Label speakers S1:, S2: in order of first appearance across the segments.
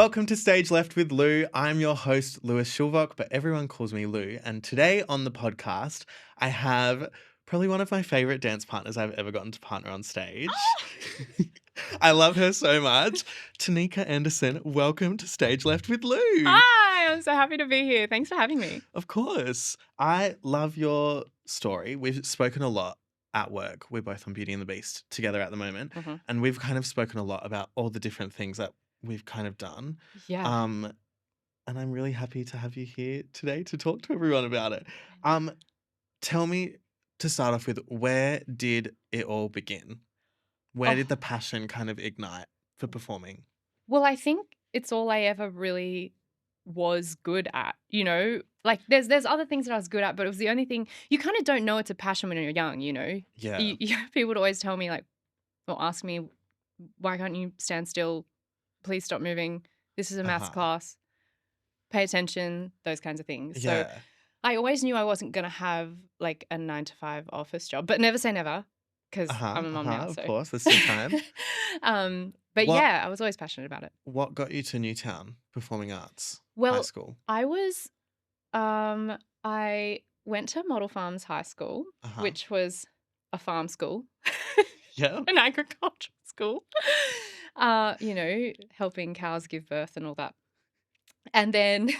S1: Welcome to Stage Left with Lou. I'm your host, Lewis Schulvok, but everyone calls me Lou. And today on the podcast, I have probably one of my favorite dance partners I've ever gotten to partner on stage. I love her so much. Tanika Anderson, welcome to Stage Left with Lou.
S2: Hi, I'm so happy to be here. Thanks for having me.
S1: Of course. I love your story. We've spoken a lot at work. We're both on Beauty and the Beast together at the moment.
S2: Mhm.
S1: And we've kind of spoken a lot about all the different things that we've kind of done.
S2: Yeah.
S1: And I'm really happy to have you here today to talk to everyone about it. Tell me, to start off with, where did it all begin? Where did the passion kind of ignite for performing?
S2: Well, I think it's all I ever really was good at, you know? Like there's other things that I was good at, but it was the only thing you kind of don't know it's a passion when you're young, you know?
S1: Yeah.
S2: People would always tell me like or ask me, why can't you stand still? Please stop moving. This is a maths class. Pay attention, those kinds of things. So
S1: Yeah.
S2: I always knew I wasn't going to have like a 9 to 5 office job, but never say never because I'm a mom now.
S1: Of
S2: So.
S1: course, there's still time.
S2: But
S1: What-
S2: yeah, I was always passionate about it.
S1: What got you to Newtown Performing Arts High
S2: Well,
S1: School?
S2: I was, I went to Model Farms High School, which was a farm school,
S1: Yeah.
S2: an agricultural school, helping cows give birth and all that. And then,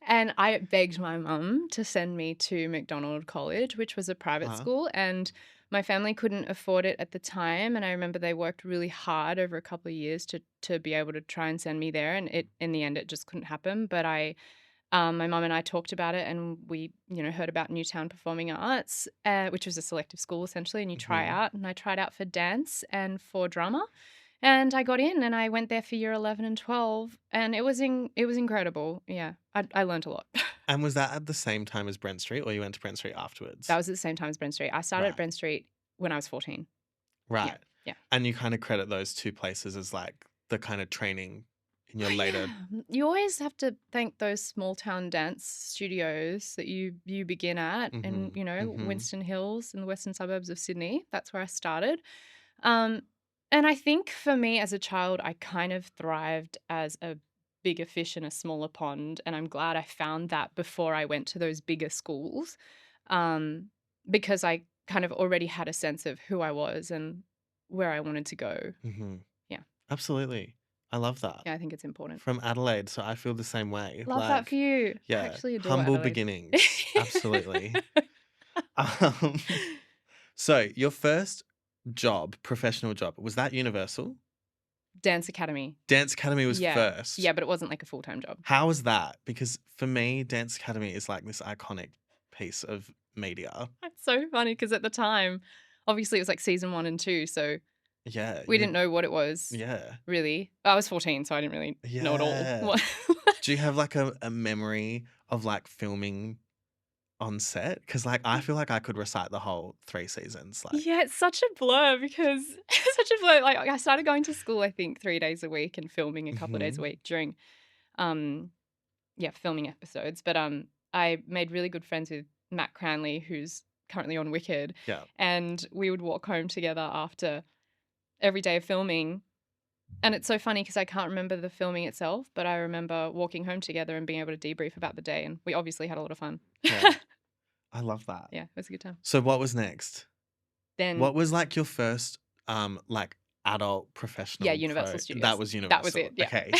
S2: and I begged my mum to send me to McDonald College, which was a private school, and my family couldn't afford it at the time. And I remember they worked really hard over a couple of years to be able to try and send me there. And in the end, it just couldn't happen. But my mum and I talked about it, and we, heard about Newtown Performing Arts, which was a selective school essentially, and you try out. And I tried out for dance and for drama. And I got in and I went there for year 11 and 12 and it was incredible. Yeah, I learned a lot.
S1: And was that at the same time as Brent Street, or you went to Brent Street afterwards?
S2: That was at the same time as Brent Street. I started at Brent Street when I was 14.
S1: Right.
S2: Yeah.
S1: And you kind of credit those two places as like the kind of training in your later...
S2: Yeah. You always have to thank those small town dance studios that you begin at in, Winston Hills in the western suburbs of Sydney. That's where I started. And I think for me as a child, I kind of thrived as a bigger fish in a smaller pond. And I'm glad I found that before I went to those bigger schools, because I kind of already had a sense of who I was and where I wanted to go. Yeah.
S1: Absolutely. I love that.
S2: Yeah, I think it's important.
S1: From Adelaide, so I feel the same way.
S2: Love that for you.
S1: Yeah.
S2: I actually adore
S1: Humble
S2: Adelaide.
S1: beginnings. Absolutely. So your first job, professional job, was that Universal?
S2: Dance Academy.
S1: Dance Academy was first.
S2: Yeah, but it wasn't like a full-time job.
S1: How was that? Because for me, Dance Academy is like this iconic piece of media.
S2: It's so funny because at the time, obviously it was like season 1 and 2, so
S1: yeah,
S2: we didn't know what it was.
S1: Yeah.
S2: Really. I was 14, so I didn't really know it all.
S1: Do you have like a memory of like filming on set? Because like I feel like I could recite the whole 3 seasons. Like,
S2: yeah, it's such a blur because it's such a blur. Like I started going to school, I think 3 days a week and filming a couple of days a week during, filming episodes. But I made really good friends with Matt Cranley, who's currently on Wicked.
S1: Yeah.
S2: And we would walk home together after every day of filming. And it's so funny because I can't remember the filming itself, but I remember walking home together and being able to debrief about the day. And we obviously had a lot of fun.
S1: Yeah. I love that.
S2: Yeah, it was a good time.
S1: So what was next?
S2: Then
S1: what was like your first like adult professional?
S2: Yeah, Universal Studios.
S1: That was Universal.
S2: That was it. Yeah.
S1: Okay.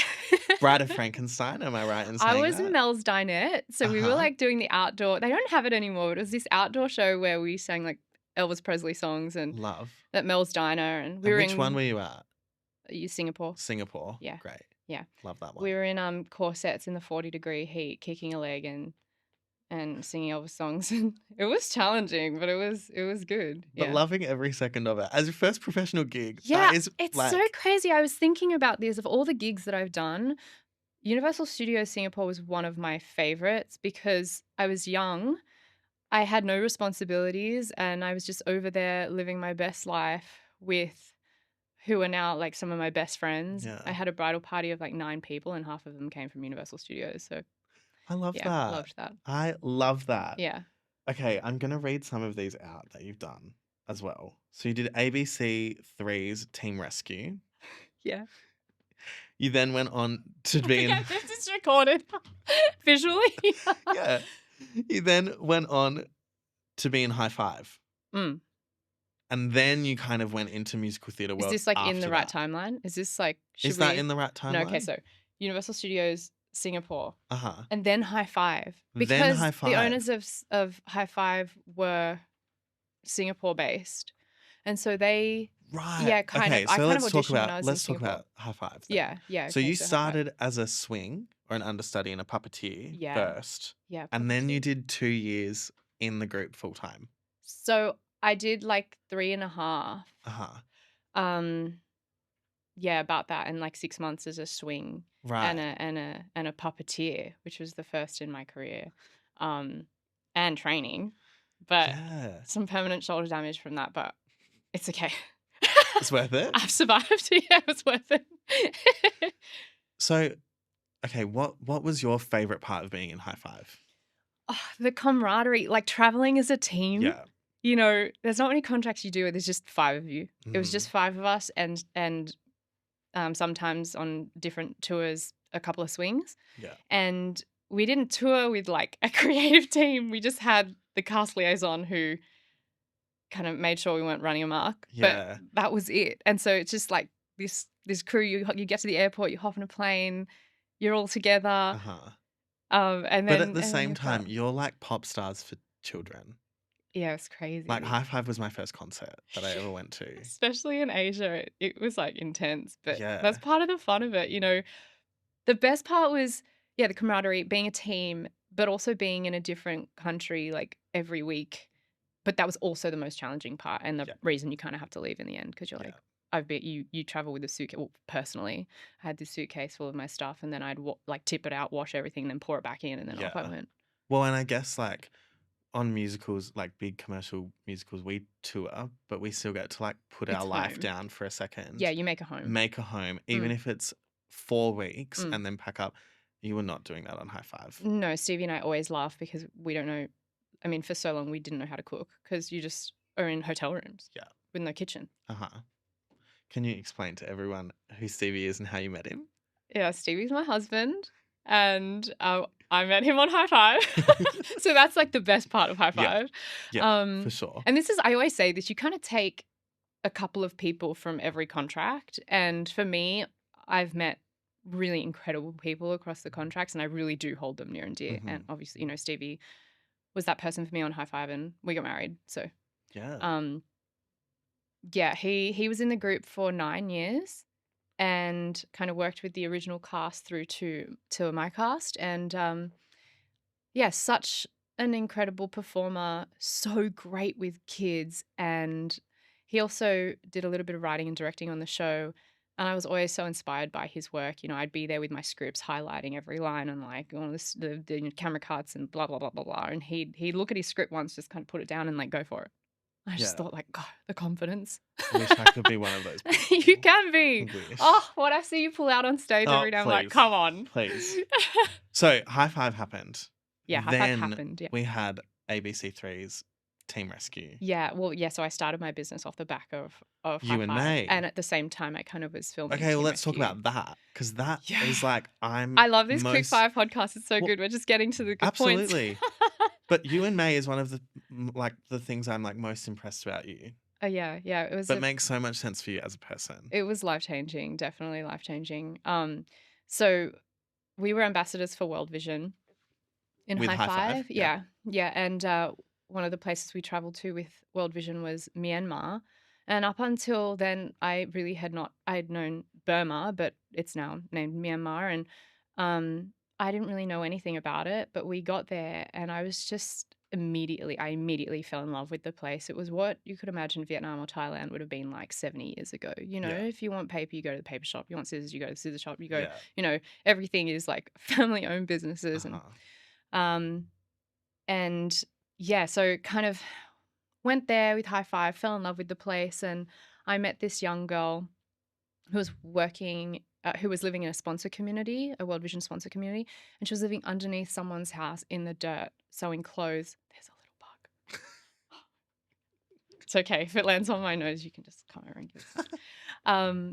S1: Bride of Frankenstein, am I right in saying
S2: I was
S1: that?
S2: in Mel's Dinette. So we were like doing the outdoor. They don't have it anymore. But it was this outdoor show where we sang like Elvis Presley songs and
S1: love
S2: at Mel's Diner. And we were
S1: which one were you at?
S2: Singapore.
S1: Singapore.
S2: Yeah.
S1: Great.
S2: Yeah.
S1: Love that one.
S2: We were in corsets in the 40-degree heat, kicking a leg and singing Elvis songs. And it was challenging, but it was good.
S1: But loving every second of it. As your first professional gig,
S2: yeah,
S1: that is
S2: it's
S1: like...
S2: so crazy. I was thinking about this. Of all the gigs that I've done, Universal Studios Singapore was one of my favorites because I was young. I had no responsibilities and I was just over there living my best life with who are now like some of my best friends.
S1: Yeah.
S2: I had a bridal party of like 9 people and half of them came from Universal Studios. So
S1: I love that.
S2: I loved that.
S1: I love that.
S2: Yeah.
S1: Okay, I'm going to read some of these out that you've done as well. So you did ABC 3's Team Rescue.
S2: Yeah.
S1: You then went on to
S2: I
S1: be in
S2: forget this is recorded visually.
S1: yeah. You then went on to be in High Five.
S2: Mm.
S1: And then you kind of went into musical theatre
S2: Is
S1: world
S2: this like in the
S1: after
S2: right
S1: that.
S2: timeline? Is this like,
S1: Is
S2: should
S1: that
S2: we?
S1: in the right
S2: No, okay,
S1: timeline?
S2: so Universal Studios Singapore
S1: Uh-huh.
S2: and then High Five
S1: Then
S2: because
S1: High
S2: the owners
S1: Five.
S2: of High Five were Singapore based. And so they,
S1: Right.
S2: yeah, kind of.
S1: Okay,
S2: I
S1: so
S2: kind of
S1: let's talk
S2: auditioned when
S1: about
S2: I was in
S1: let's talk
S2: Singapore.
S1: about High Five then.
S2: Yeah, yeah,
S1: So
S2: okay,
S1: you
S2: so High Five.
S1: started as a swing or an understudy and a puppeteer
S2: Yeah,
S1: first,
S2: yeah,
S1: and then you
S2: puppeteer.
S1: did 2 years in the group full time.
S2: So I did like 3.5.
S1: Uh-huh.
S2: Um, yeah, about that, and like 6 months as a swing and
S1: Right.
S2: a puppeteer, which was the first in my career, and training, but
S1: Yeah.
S2: some permanent shoulder damage from that, but it's okay.
S1: It's worth it.
S2: I've survived. Yeah, it was worth it.
S1: So, okay, what was your favorite part of being in High Five?
S2: Oh, the camaraderie, like traveling as a team.
S1: Yeah.
S2: You know, there's not many contracts you do where there's just 5 of you. It was
S1: Mhm.
S2: just 5 of us, and sometimes on different tours, a couple of swings.
S1: Yeah.
S2: And we didn't tour with like a creative team. We just had the cast liaison who kind of made sure we weren't running amok. But
S1: Yeah.
S2: that was it. And so it's just like this crew. You get to the airport, you hop on a plane, you're all together,
S1: Uh-huh.
S2: and
S1: But at
S2: then
S1: the
S2: and then
S1: same
S2: you're
S1: time,
S2: fun.
S1: you're like pop stars for children.
S2: Yeah, it's
S1: Like
S2: crazy.
S1: High Five was my first concert that I ever went to.
S2: Especially in Asia, it was like intense. But
S1: Yeah.
S2: that's part of the fun of it, you know. The best part was, yeah, the camaraderie, being a team, but also being in a different country like every week. But that was also the most challenging part and the
S1: Yeah.
S2: reason you kind of have to leave in the end because you're
S1: Yeah.
S2: like, I've been you travel with a suitcase. Well, personally, I had this suitcase full of my stuff, and then I'd like tip it out, wash everything, then pour it back in, and then off I
S1: Yeah.
S2: went.
S1: Well, and I guess like on musicals, like big commercial musicals, we tour, but we still get to like put
S2: It's
S1: our life
S2: home.
S1: down for a
S2: Yeah,
S1: second,
S2: you make a home.
S1: make a home, even
S2: Mm,
S1: if it's 4 weeks
S2: mm.
S1: and then pack up. You were not doing that on High Five.
S2: No, Stevie and I always laugh because we don't know. I mean, for so long we didn't know how to cook because you just are in hotel rooms
S1: Yeah.
S2: with no kitchen.
S1: Uh-huh. Can you explain to everyone who Stevie is and how you met him?
S2: Yeah, Stevie's my husband, and I met him on High Five. So that's like the best part of High
S1: Yeah.
S2: Five.
S1: Yeah, for sure.
S2: And this is, I always say this, you kind of take a couple of people from every contract. And for me, I've met really incredible people across the contracts, and I really do hold them near and dear.
S1: Mhm.
S2: And obviously, you know, Stevie was that person for me on High Five, and we got married. So,
S1: Yeah.
S2: yeah, he was in the group for 9 years and kind of worked with the original cast through to my cast. And yeah, such an incredible performer, so great with kids. And he also did a little bit of writing and directing on the show. And I was always so inspired by his work. You know, I'd be there with my scripts, highlighting every line and like on the camera cuts and blah blah blah blah blah. And he'd look at his script once, just kind of put it down and like go for it. I just
S1: Yeah.
S2: thought like, God, the confidence.
S1: I wish I could be one of those people.
S2: You can be.
S1: I wish.
S2: Oh, what I see you pull out on stage
S1: Oh,
S2: every day, I'm like,
S1: please.
S2: come on.
S1: Please. So High Five happened.
S2: Yeah, High Five
S1: Then
S2: happened. Yeah.
S1: we had ABC3's Team Rescue.
S2: Yeah, well, yeah. So I started my business off the back of
S1: You
S2: High
S1: and
S2: Five,
S1: May.
S2: and at the same time, I kind of was filming.
S1: Okay, well,
S2: Team
S1: let's talk
S2: Rescue.
S1: about that because that is
S2: Yeah.
S1: like
S2: I love this Quick
S1: most
S2: Fire podcast. It's so
S1: Well,
S2: good. We're just getting to the good
S1: absolutely.
S2: points.
S1: But You and May is one of the like the things I'm like most impressed about you.
S2: Oh yeah, yeah. It was.
S1: But makes so much sense for you as a person.
S2: It was life changing. Definitely life changing. So we were ambassadors for World Vision in
S1: With
S2: High
S1: High Five,
S2: Five.
S1: yeah.
S2: Yeah. And one of the places we traveled to with World Vision was Myanmar. And up until then, I really had not, I had known Burma, but it's now named Myanmar. And I didn't really know anything about it, but we got there and I was just I immediately fell in love with the place. It was what you could imagine Vietnam or Thailand would have been like 70 years ago. You know,
S1: Yeah.
S2: if you want paper, you go to the paper shop. You want scissors, you go to the scissor shop. You go,
S1: Yeah.
S2: you know, everything is like family owned businesses.
S1: Uh-huh.
S2: And yeah, so kind of went there with High Five, fell in love with the place, and I met this young girl who was who was living in a sponsor community, a World Vision sponsor community, and she was living underneath someone's house in the dirt, sewing clothes. There's a little bug. It's okay. If it lands on my nose, you can just come over and give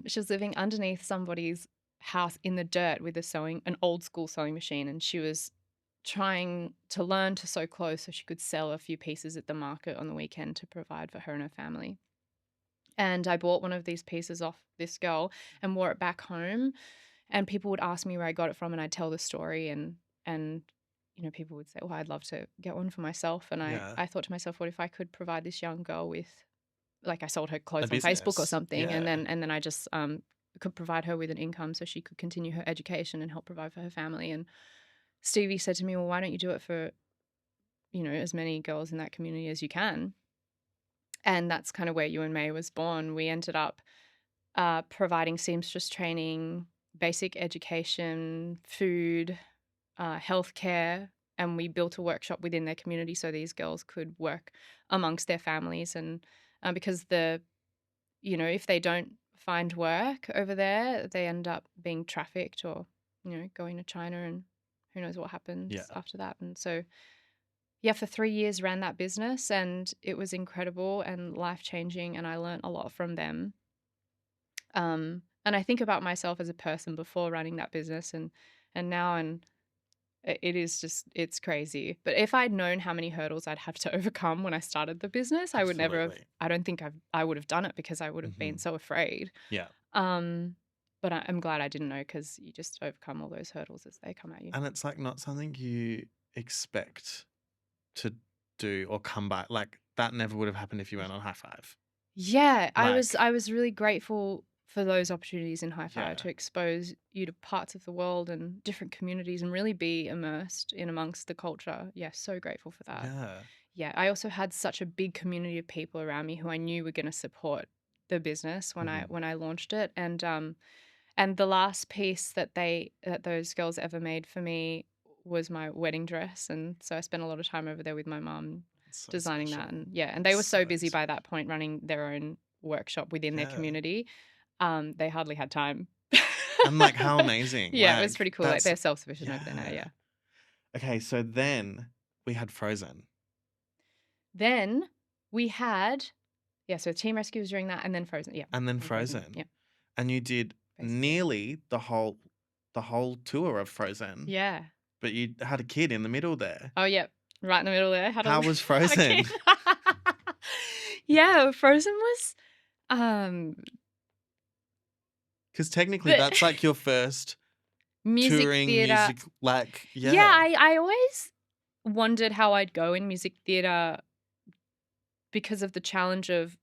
S2: it. She was living underneath somebody's house in the dirt with an old school sewing machine, and she was trying to learn to sew clothes so she could sell a few pieces at the market on the weekend to provide for her and her family. And I bought one of these pieces off this girl and wore it back home, and people would ask me where I got it from, and I'd tell the story, and people would say, well, I'd love to get one for myself. And
S1: Yeah.
S2: I thought to myself, what if I could provide this young girl with, like, I sold her
S1: A
S2: clothes on Facebook or
S1: business.
S2: something, and
S1: Yeah.
S2: then I just could provide her with an income so she could continue her education and help provide for her family. And Stevie said to me, well, why don't you do it for, as many girls in that community as you can? And that's kind of where You and May was born. We ended up providing seamstress training, basic education, food, healthcare, and we built a workshop within their community so these girls could work amongst their families. And because if they don't find work over there, they end up being trafficked or, going to China, and who knows what happens
S1: Yeah.
S2: after that. And so, yeah, for 3 years ran that business, and it was incredible and life-changing, and I learned a lot from them. And I think about myself as a person before running that business and now, and it is just, it's crazy. But if I'd known how many hurdles I'd have to overcome when I started the business, I would never have,
S1: Absolutely.
S2: I don't think I would have done it because I would have been
S1: Mhm.
S2: so afraid.
S1: Yeah.
S2: But I'm glad I didn't know, because you just overcome all those hurdles as they come at you.
S1: And it's like not something you expect to do or come by. Like that never would have happened if you went on High Five.
S2: Yeah,
S1: Like,
S2: I was really grateful for those opportunities in High Five
S1: yeah.
S2: to expose you to parts of the world and different communities and really be immersed in amongst the culture. Yeah, so grateful for that.
S1: Yeah.
S2: Yeah, I also had such a big community of people around me who I knew were going to support the business when
S1: Mhm.
S2: I launched it. And the last piece that those girls ever made for me was my wedding dress, and so I spent a lot of time over there with my mum
S1: It's so
S2: designing that. And
S1: special.
S2: yeah, and they were
S1: So
S2: so busy by that
S1: special.
S2: point running their own workshop within their
S1: Yeah.
S2: community, they hardly had time.
S1: And like how amazing.
S2: Yeah, it was
S1: Like
S2: pretty cool. Like,
S1: that's
S2: they're self-sufficient over there now.
S1: yeah.
S2: Yeah.
S1: Okay, so then we had Frozen.
S2: Then we had, so Team Rescue was during that, and then Frozen. Yeah,
S1: And then
S2: and Frozen.
S1: Frozen.
S2: Yeah,
S1: And you did
S2: basically.
S1: nearly the whole tour of Frozen.
S2: Yeah.
S1: But you had a kid in the middle there.
S2: Oh, yeah. Right in the middle there.
S1: How was
S2: Had a
S1: Frozen?
S2: kid. Yeah, Frozen was um
S1: Because technically
S2: the
S1: that's like your first
S2: music
S1: touring
S2: theater.
S1: music, like,
S2: Yeah,
S1: yeah.
S2: I always wondered how I'd go in music theater because of the challenge of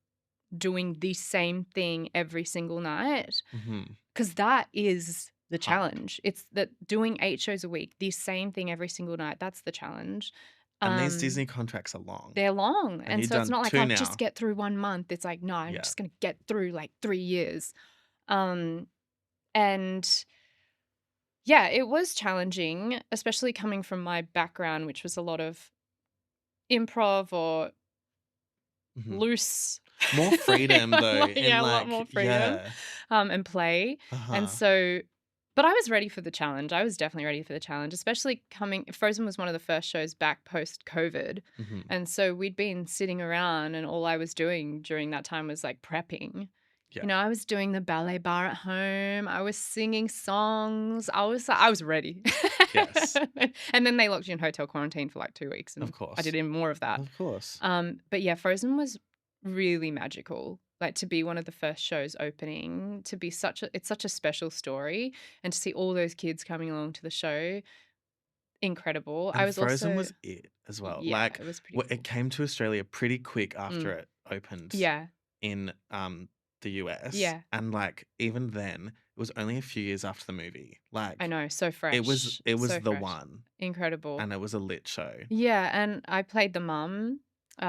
S2: doing the same thing every single night.
S1: Mhm.
S2: Because that is the
S1: Hard.
S2: challenge. It's that doing 8 shows a week, the same thing every single night, that's the challenge.
S1: And these
S2: Um,
S1: Disney contracts are long.
S2: they're long,
S1: And
S2: and
S1: you've
S2: so it's
S1: done
S2: not like
S1: 2
S2: I'll just
S1: now.
S2: get through 1 month. It's like, no, I'm
S1: Yeah.
S2: just gonna get through like 3 years. Um, and yeah, it was challenging, especially coming from my background, which was a lot of improv or
S1: Mhm.
S2: loose.
S1: More freedom though in
S2: Yeah, a lot
S1: like
S2: more freedom,
S1: yeah.
S2: and play. And
S1: Uh-huh.
S2: so, but I was ready for the challenge. I was definitely ready for the challenge, especially Frozen was one of the first shows back post-COVID.
S1: Mhm.
S2: And so we'd been sitting around, and all I was doing during that time was like prepping.
S1: Yeah.
S2: I was doing the ballet bar at home. I was singing songs. I was ready.
S1: Yes.
S2: And then they locked you in hotel quarantine for like 2 weeks,
S1: Of
S2: and I did
S1: course.
S2: even more of that.
S1: Of course.
S2: But yeah, Frozen was really magical. Like, to be one of the first shows opening, to be it's such a special story, and to see all those kids coming along to the show, incredible. I
S1: And
S2: was
S1: Frozen
S2: also,
S1: was it as well.
S2: yeah,
S1: Like
S2: it was pretty
S1: it
S2: cool.
S1: came to Australia pretty quick after
S2: Mm.
S1: it opened
S2: Yeah,
S1: in the US.
S2: yeah,
S1: And like even then, it was only a few years after the movie.
S2: I
S1: Like
S2: know, so
S1: it was
S2: fresh,
S1: it
S2: so
S1: was the
S2: fresh,
S1: one.
S2: incredible.
S1: And it was a lit show.
S2: Yeah, and I played the mum.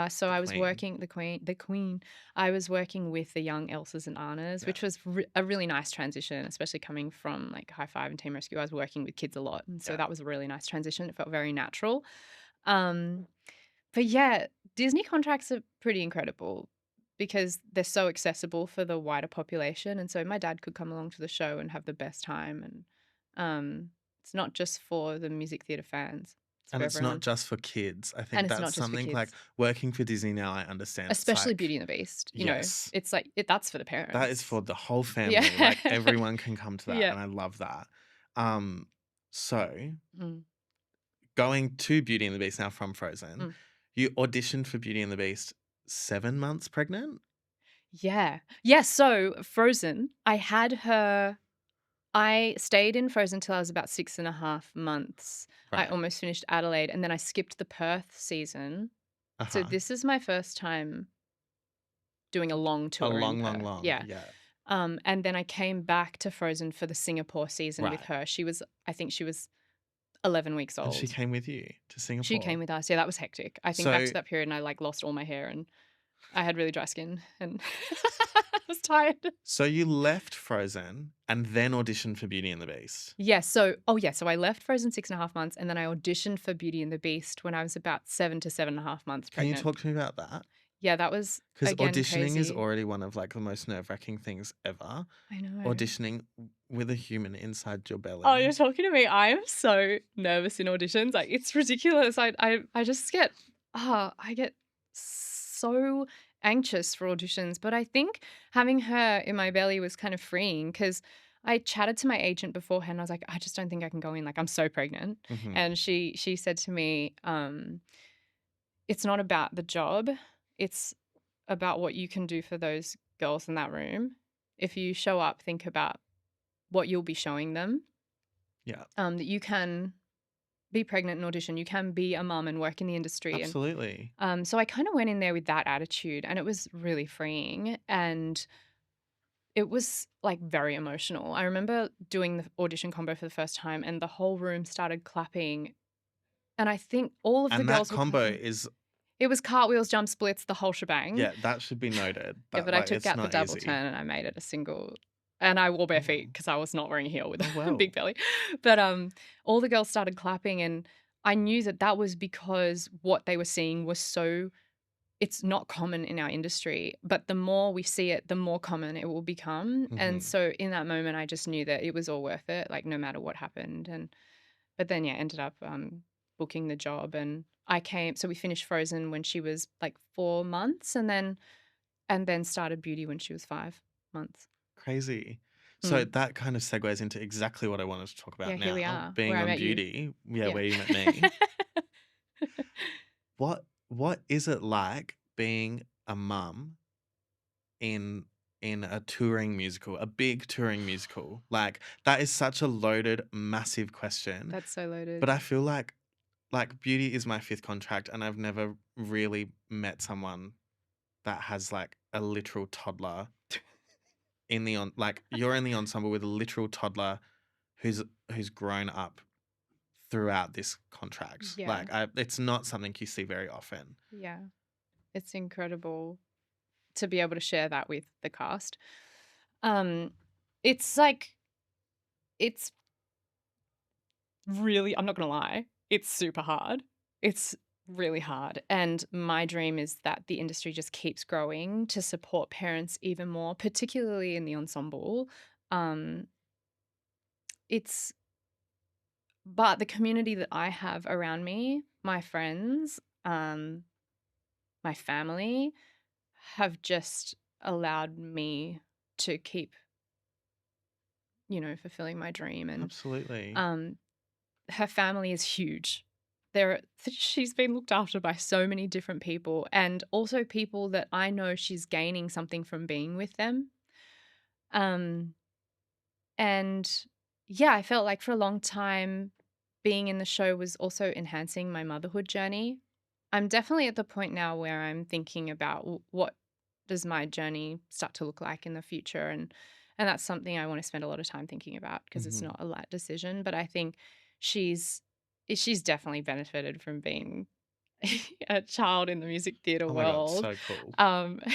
S2: So
S1: The
S2: I was
S1: Queen.
S2: working the queen. I was working with the young Elsas and Annas,
S1: Yeah.
S2: which was a really nice transition, especially coming from like High Five and Team Rescue. I was working with kids a lot, and so
S1: Yeah.
S2: that was a really nice transition. It felt very natural. Um, but yeah, Disney contracts are pretty incredible because they're so accessible for the wider population, and so my dad could come along to the show and have the best time. And it's not just for the music theater fans. It's
S1: And
S2: for
S1: it's not
S2: everyone.
S1: just for kids. I
S2: And
S1: think
S2: it's
S1: that's
S2: not just for
S1: something like
S2: kids,
S1: working for Disney now, I understand. It's
S2: especially
S1: like,
S2: Beauty and the Beast.
S1: yes,
S2: It's like that's for the
S1: that is
S2: parents.
S1: for the whole
S2: Yeah.
S1: family. Like everyone can come to that.
S2: Yeah.
S1: And I love that. Um, so
S2: Mm,
S1: going to Beauty and the Beast now from Frozen,
S2: mm.
S1: you auditioned for Beauty and the Beast 7 months pregnant?
S2: Yeah. Yeah, so Frozen, I stayed in Frozen till I was about 6.5 months. I
S1: Right.
S2: almost finished Adelaide, and then I skipped the Perth season. So
S1: Uh-huh.
S2: this is my first time doing a long
S1: A
S2: tour in
S1: long, long,
S2: Perth.
S1: long.
S2: Yeah.
S1: Yeah.
S2: And then I came back to Frozen for the Singapore season with
S1: Right.
S2: her. I think she was 11 weeks
S1: And she
S2: old.
S1: came with you to
S2: She
S1: Singapore.
S2: came with us. Yeah, that was hectic. I think back to
S1: So
S2: that period and I like lost all my hair and I had really dry skin and I was tired.
S1: so you left Frozen and then auditioned for Beauty and the Beast.
S2: Yeah, so I left Frozen 6.5 months and then I auditioned for Beauty and the Beast when I was about 7 to 7.5 months
S1: Can you
S2: pregnant.
S1: talk to me about that?
S2: Yeah, that was
S1: Because
S2: again
S1: auditioning is
S2: crazy.
S1: already one of like the most nerve-wracking things ever.
S2: I know.
S1: Auditioning with a human inside your
S2: Oh, you're
S1: belly.
S2: talking to me. I am so nervous in auditions. Like it's ridiculous. I just get I get so anxious for auditions. But I think having her in my belly was kind of freeing because I chatted to my agent beforehand. I was like, I just don't think I can go in. Like I'm so pregnant.
S1: Hmm.
S2: And she said to me, it's not about the job. It's about what you can do for those girls in that room. If you show up, think about what you'll be showing them,
S1: Yeah,
S2: that you can be pregnant and audition, you can be a mum and work in the industry. And
S1: absolutely.
S2: so I kind of went in there with that attitude and it was really freeing. And it was like very emotional. I remember doing the audition combo for the first time and the whole room started clapping. And I think all of the
S1: And that
S2: girls were
S1: combo
S2: clapping.
S1: is,
S2: It was cartwheels, jump splits, the whole shebang.
S1: yeah, that should be noted.
S2: Yeah,
S1: That
S2: but I
S1: like
S2: took
S1: it's
S2: out the
S1: not
S2: double
S1: easy.
S2: turn and I made it a single. And I wore bare
S1: Oh
S2: feet
S1: well.
S2: because I was not wearing a heel with
S1: Oh
S2: a
S1: well.
S2: big belly. But all the girls started clapping, and I knew that that was because what they were seeing was so. It's not common in our industry, but the more we see it, the more common it will become. And
S1: Hmm.
S2: so in that moment, I just knew that it was all worth it, like no matter what happened. And but then yeah, ended up booking the job, and I came. So we finished Frozen when she was like 4 months, and then started Beauty when she was 5 months.
S1: Crazy. So
S2: Mm.
S1: that kind of segues into exactly what I wanted to talk
S2: Yeah,
S1: about
S2: here we
S1: now,
S2: are, where
S1: being
S2: I
S1: on
S2: met you.
S1: Beauty. Yeah,
S2: Yeah.
S1: where you met me. What is it like being a mum in a touring musical, a big touring musical? Like that is such a loaded, massive question.
S2: That's so loaded.
S1: But I feel like Beauty is my fifth contract, and I've never really met someone that has like a literal toddler in the on like you're in the ensemble with a literal toddler who's grown up throughout this contract.
S2: Yeah.
S1: Like it's not something you see very often.
S2: Yeah. It's incredible to be able to share that with the cast. Um, it's like it's really, I'm not gonna lie, it's super hard. It's really hard. And my dream is that the industry just keeps growing to support parents even more, particularly in the ensemble. Um, it's but the community that I have around me, my friends, my family, have just allowed me to keep, fulfilling my dream. And
S1: Absolutely.
S2: um, her family is huge. She's been looked after by so many different people, and also people that I know she's gaining something from being with them. Um, and yeah, I felt like for a long time, being in the show was also enhancing my motherhood journey. I'm definitely at the point now where I'm thinking about what does my journey start to look like in the future, and that's something I want to spend a lot of time thinking about because it's
S1: Hmm.
S2: not a light decision. But I think she's she's definitely benefited from being a child in the music theater
S1: Oh my God,
S2: world.
S1: so cool.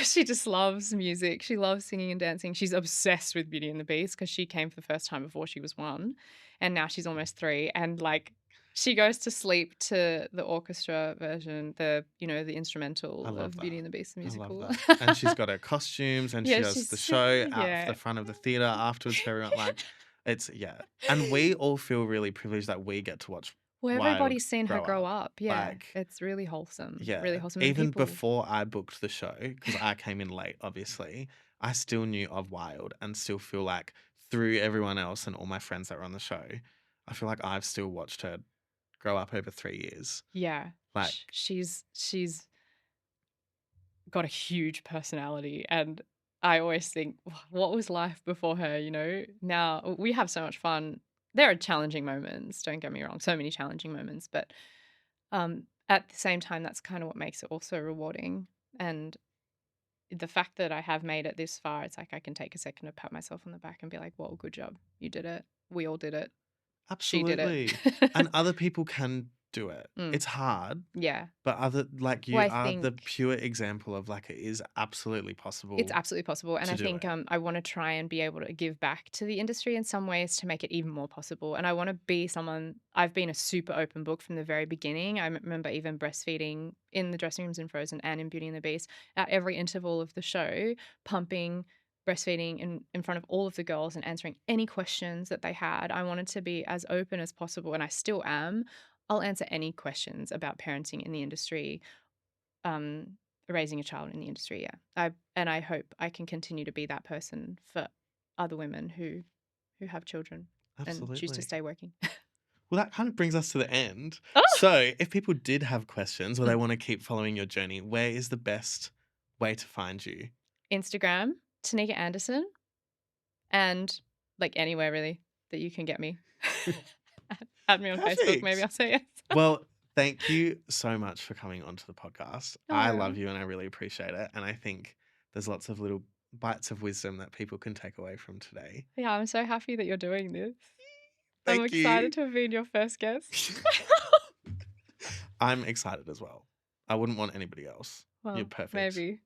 S2: She just loves music. She loves singing and dancing. She's obsessed with Beauty and the Beast because she came for the first time before she was 1, and now she's almost 3. And like, she goes to sleep to the orchestra version, the
S1: I
S2: instrumental
S1: love
S2: of Beauty
S1: that.
S2: and the Beast the
S1: I love
S2: musical.
S1: that. And she's got her costumes and she
S2: Yeah,
S1: does the
S2: she's
S1: show out the
S2: yeah.
S1: front of the theater afterwards for everyone. Like it's yeah. And we all feel really privileged that we get to watch
S2: Well,
S1: wild
S2: everybody's seen her
S1: grow
S2: grow
S1: up.
S2: up. Yeah,
S1: Like,
S2: it's really wholesome, really
S1: yeah,
S2: wholesome, and
S1: even
S2: people
S1: before I booked the show, because I came in late, obviously, I still knew of Wild and still feel like through everyone else and all my friends that were on the show, I feel like I've still watched her grow up over 3 years.
S2: yeah,
S1: Like,
S2: she's got a huge personality, and I always think, What was life before her?" You know? Now we have so much fun. There are challenging moments, don't get me wrong, so many challenging moments, but, at the same time, that's kinda what makes it also rewarding, and the fact that I have made it this far, it's like I can take a second to pat myself on the back and be like, "Well, good job. You did it. We all did it. She did it."
S1: absolutely. And other people can do it.
S2: Mm,
S1: It's hard,
S2: yeah.
S1: but like
S2: Well,
S1: you
S2: I
S1: are the
S2: think
S1: pure example of like it is absolutely
S2: it's
S1: possible
S2: absolutely possible, and
S1: to
S2: I
S1: do
S2: think,
S1: it.
S2: I wanna try and be able to give back to the industry in some ways to make it even more possible, and I wanna be someone I've been a super open book from the very beginning. I remember even breastfeeding in the dressing rooms in Frozen and in Beauty and the Beast, at every interval of the show, pumping, breastfeeding in front of all of the girls and answering any questions that they had. I wanted to be as open as possible, and I still am. I'll answer any questions about parenting in the industry, um, raising a child in the industry. Yeah, I hope I can continue to be that person for other women who have children and choose to
S1: Absolutely.
S2: stay working.
S1: Well, that kind of brings us to the end.
S2: Oh,
S1: So, if people did have questions or they
S2: mm.
S1: want to keep following your journey, where is the best way to find you?
S2: Instagram, Tanika Anderson, and like anywhere really that you can get me. Add me on Facebook, maybe
S1: Perfect.
S2: I'll say yes.
S1: Well, thank you so much for coming onto the podcast. I love
S2: Oh,
S1: you and I really appreciate it. And I think there's lots of little bites of wisdom that people can take away from today.
S2: yeah, I'm so happy that you're doing this. I'm
S1: Thank
S2: excited
S1: you.
S2: to have been your first guest.
S1: I'm excited as well. I wouldn't want anybody else. You're
S2: Well,
S1: perfect.
S2: maybe.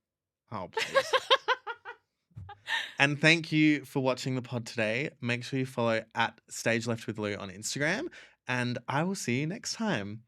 S1: Oh, please. And thank you for watching the pod today. Make sure you follow at Stage Left with Lou on Instagram, and I will see you next time.